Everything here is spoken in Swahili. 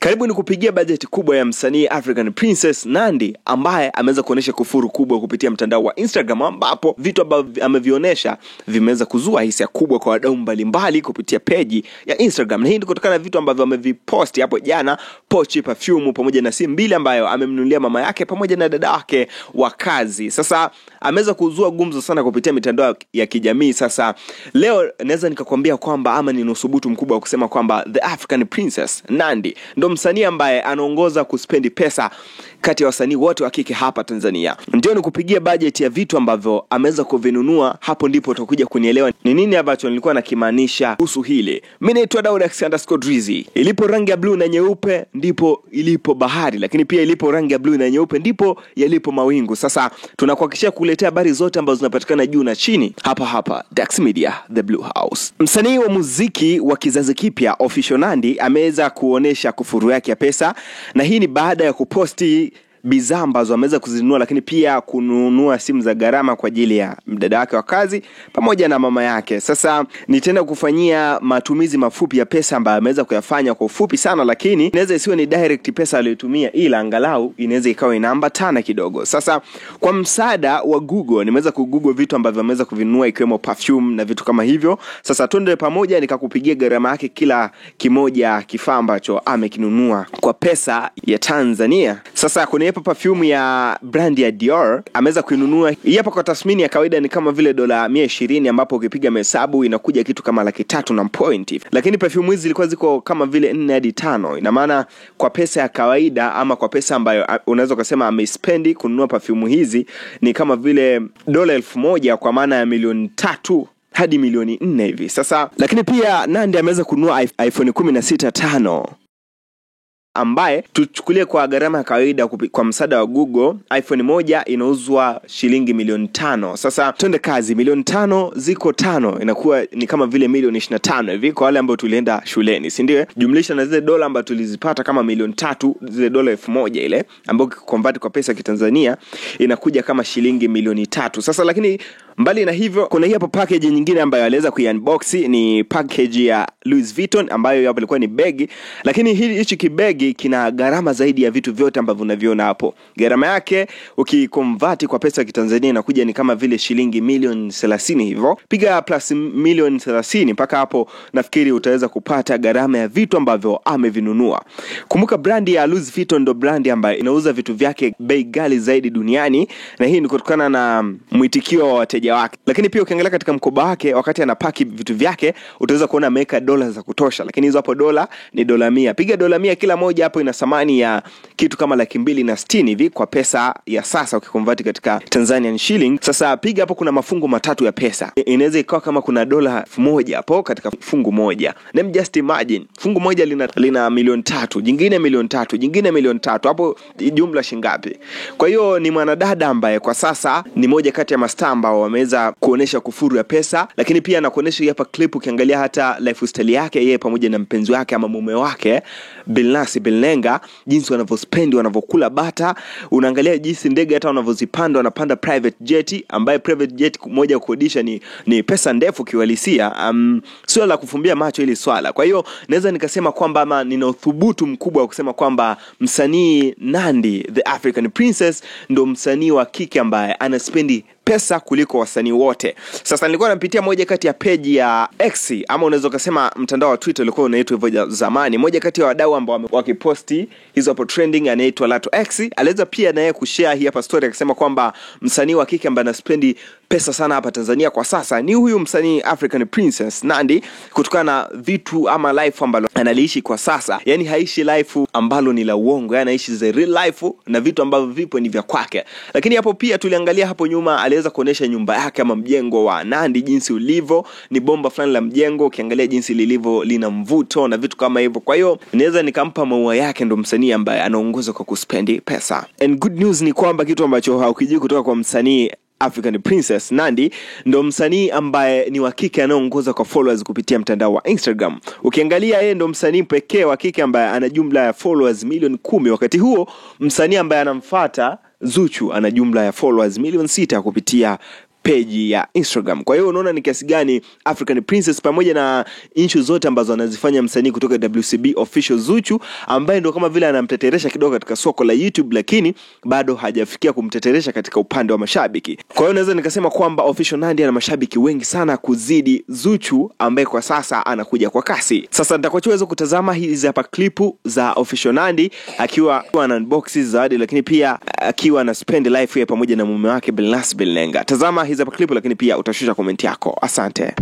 Karibu ni kupigia bajeti kubwa ya msanii African Princess Nandy ambaye ameweza kuonesha kufuru kubwa kupitia mtandao wa Instagram, ambapo vitu ambavyo amevionesha vimeweza kuzua hisia kubwa kwa wadau mbalimbali kupitia page ya Instagram. Na hii ni kutokana na vitu ambavyo amevipost hapo jana, pochi, perfume pamoja na simu mbili ambayo amemnunulia mama yake pamoja na dada yake wa kazi. Sasa ameweza kuzua gumzo sana kupitia mitandao ya kijamii. Sasa leo naweza nikakwambia kwamba ama ni nusubutu mkubwa wa kusema kwamba the African Princess Nandy ndo msanii ambaye anaongoza kuspendi pesa kati ya wasanii wote wa kike hapa Tanzania. Ndio nikupigia budget ya vitu ambavyo ameweza kuvinunua, hapo ndipo utakuja kunielewa ni nini ambacho nilikuwa nakimaanisha kuhusu hili. Mimi naitwa Daud_Drizzy. Ilipo rangi ya blue na nyeupe ndipo ilipo bahari, lakini pia ilipo rangi ya blue na nyeupe ndipo yalipo mawingu. Sasa tunakuhakikishia kuletea habari zote ambazo zinapatikana juu na chini hapa Dax Media, The Blue House. Msanii wa muziki wa kizazi kipya Official Nandy ameweza kuonesha kufuru yake ya pesa, na hii ni baada ya kuposti bidhaa ambazo ameweza kuzinunua, lakini pia kununua simu za gharama kwa ajili ya mdada wake wa kazi pamoja na mama yake. Sasa nitaenda kufanyia matumizi mafupi ya pesa ambayo ameweza kuyafanya kwa ufupi sana, lakini inaweza isiwe ni direct pesa aliyotumia, ila angalau inaweza ikawa inaambatana kidogo. Sasa kwa msaada wa Google nimeweza kugoogle vitu ambavyo ameweza kuvinunua ikiwemo perfume na vitu kama hivyo. Sasa twende pamoja nikakupigia gharama yake kila kimoja kifaa ambacho amekinunua kwa pesa ya Tanzania. Sasa kuna perfume ya brand ya Dior ameweza kuinunua. Hii hapa kwa tasmini ya kawaida ni kama vile $120, ambapo ukipiga mahesabu inakuja kitu kama 300 na point. Lakini perfume hizi zilikuwa ziko kama vile 4 hadi 5. Ina maana kwa pesa ya kawaida ama kwa pesa ambayo unaweza kusema amespendi kununua perfume hizi ni kama vile $1,000, kwa maana ya 3 hadi 4 hivi. Sasa lakini pia Nandy ameweza kununua iPhone 16 5, ambaye tuchukulie kwa gharama ya kawaida kwa msaada wa Google, iPhone moja inauzwa shilingi 500,000. Sasa twende kazi, 500,000 ziko 5 inakuwa ni kama vile 25,000 hivi kwa wale ambao tulienda shuleni, si ndio? Jumlisha na zile dola ambazo tulizipata kama 300,000, zile dola 1,000 ile ambayo convert kwa pesa ya Kitanzania inakuja kama shilingi 3,000,000. Sasa lakini mbali na hivyo kuna hii hapa package nyingine ambayo aliweza kuunbox, ni package ya Louis Vuitton ambayo hapo ilikuwa ni bag, lakini hichi kibegi kina gharama zaidi ya vitu vyote ambavyo unaviona hapo. Gharama yake ukiconvert kwa pesa ya Kitanzania inakuja ni kama vile shilingi 30,000,000 hivyo. Piga plus 30,000,000 mpaka hapo nafikiri utaweza kupata gharama ya vitu ambavyo amevinunua. Kumbuka brand ya Louis Vuitton ndo brand ambayo inauza vitu vyake bei ghali zaidi duniani, na hii ni kutokana na mwitikio wa wateja wake. Lakini pia ukiangalia katika mkoba wake wakati anapaki vitu vyake utaweza kuona ameweka dola za kutosha, lakini hizo hapo dola ni dola 100. Piga dola 100 kila moja hapo ina thamani ya kitu kama 260 hivi kwa pesa ya sasa ukikonvert katika Tanzanian shilling. Sasa piga hapo kuna mafungu matatu ya pesa. Inaweza ikawa kama kuna dola 1,000 hapo katika fungu moja. Name just imagine fungu moja lina 3,000,000, jingine 3,000,000, jingine 3,000,000. Hapo jumla shingapi? Kwa hiyo ni mwanadada ambaye kwa sasa ni moja kati ya mastaa ambao wameweza kuonesha kufuru ya pesa, lakini pia anakuonesha hapa clip ukiangalia hata lifestyle yake yeye pamoja na mpenzi wake ama mume wake Bilnass Bilnenga, jinsi wanavyospendi, wanavyokula bata. Unaangalia jinsi ndege hata wanavyozipanda, wanapanda private jet, ambaye private jet moja kukodisha ni pesa ndefu kiwalisia. Sio la kufumbia macho hili swala. Kwa hiyo naweza nikasema kwamba ama nina uthubutu mkubwa wa kusema kwamba msanii Nandy the African Princess ndo msanii wa kike ambaye anaspendi pesa kuliko wasanii wote. Sasa nilikuwa napitia moja kati ya page ya X, ama unaweza kusema mtandao wa Twitter ulikuwa unaitwa hivyo zamani. Moja kati ya wadau ambao wakiposti hizo hapo trending anaitwa Lato X, aliweza pia naye kushare hii hapa story akisema kwamba msanii wa kike ambaye anaspendi pesa sana hapa Tanzania kwa sasa ni huyu msanii African Princess Nandy, kutokana na vitu ama life ambalo analiishi kwa sasa. Yani haishi life ambalo ni la uongo, yani anaishi the real life na vitu ambavyo vipo ni vya kwake. Lakini hapo pia tuliangalia hapo nyuma aliweza kuonesha nyumba yake ama mjengo wa Nandy jinsi ulivyo, ni bomba fulani la mjengo, ukiangalia jinsi lilivyo lina mvuto na vitu kama hivyo. Kwa hiyo naweza nikampa maua yake, ndo msanii ambaye anaongoza kwa kuspendi pesa. And good news ni kwamba kitu ambacho haukijui kutoka kwa msanii African Princess Nandy, ndo msanii ambaye ni wa kike anaongoza kwa followers kupitia mtandao wa Instagram. Ukiangalia yeye ndo msanii pekee wa kike ambaye ana jumla ya followers milioni 10. Wakati huo msanii ambaye anamfuata Zuchu ana jumla ya followers milioni 6 kupitia page ya Instagram. Kwa hiyo unaona ni kiasi gani African Princess pamoja na issue zote ambazo anazifanya msanii kutoka WCB Official Zuchu, ambaye ndo kama vile anamteteresha kidogo katika soko la YouTube, lakini bado hajafikia kumteteresha katika upande wa mashabiki. Kwa hiyo naweza nikasema kwamba Official Nandy ana mashabiki wengi sana kuzidi Zuchu, ambaye kwa sasa anakuja kwa kasi. Sasa nitakuachia kutazama hizi hapa klipu za Official Nandy akiwa na unboxes zawadi, lakini pia akiwa na spend life pamoja na mume wake Billnass Bilnenga. Tazama hizi hapa klipu, lakini pia utashusha comment yako. Asante.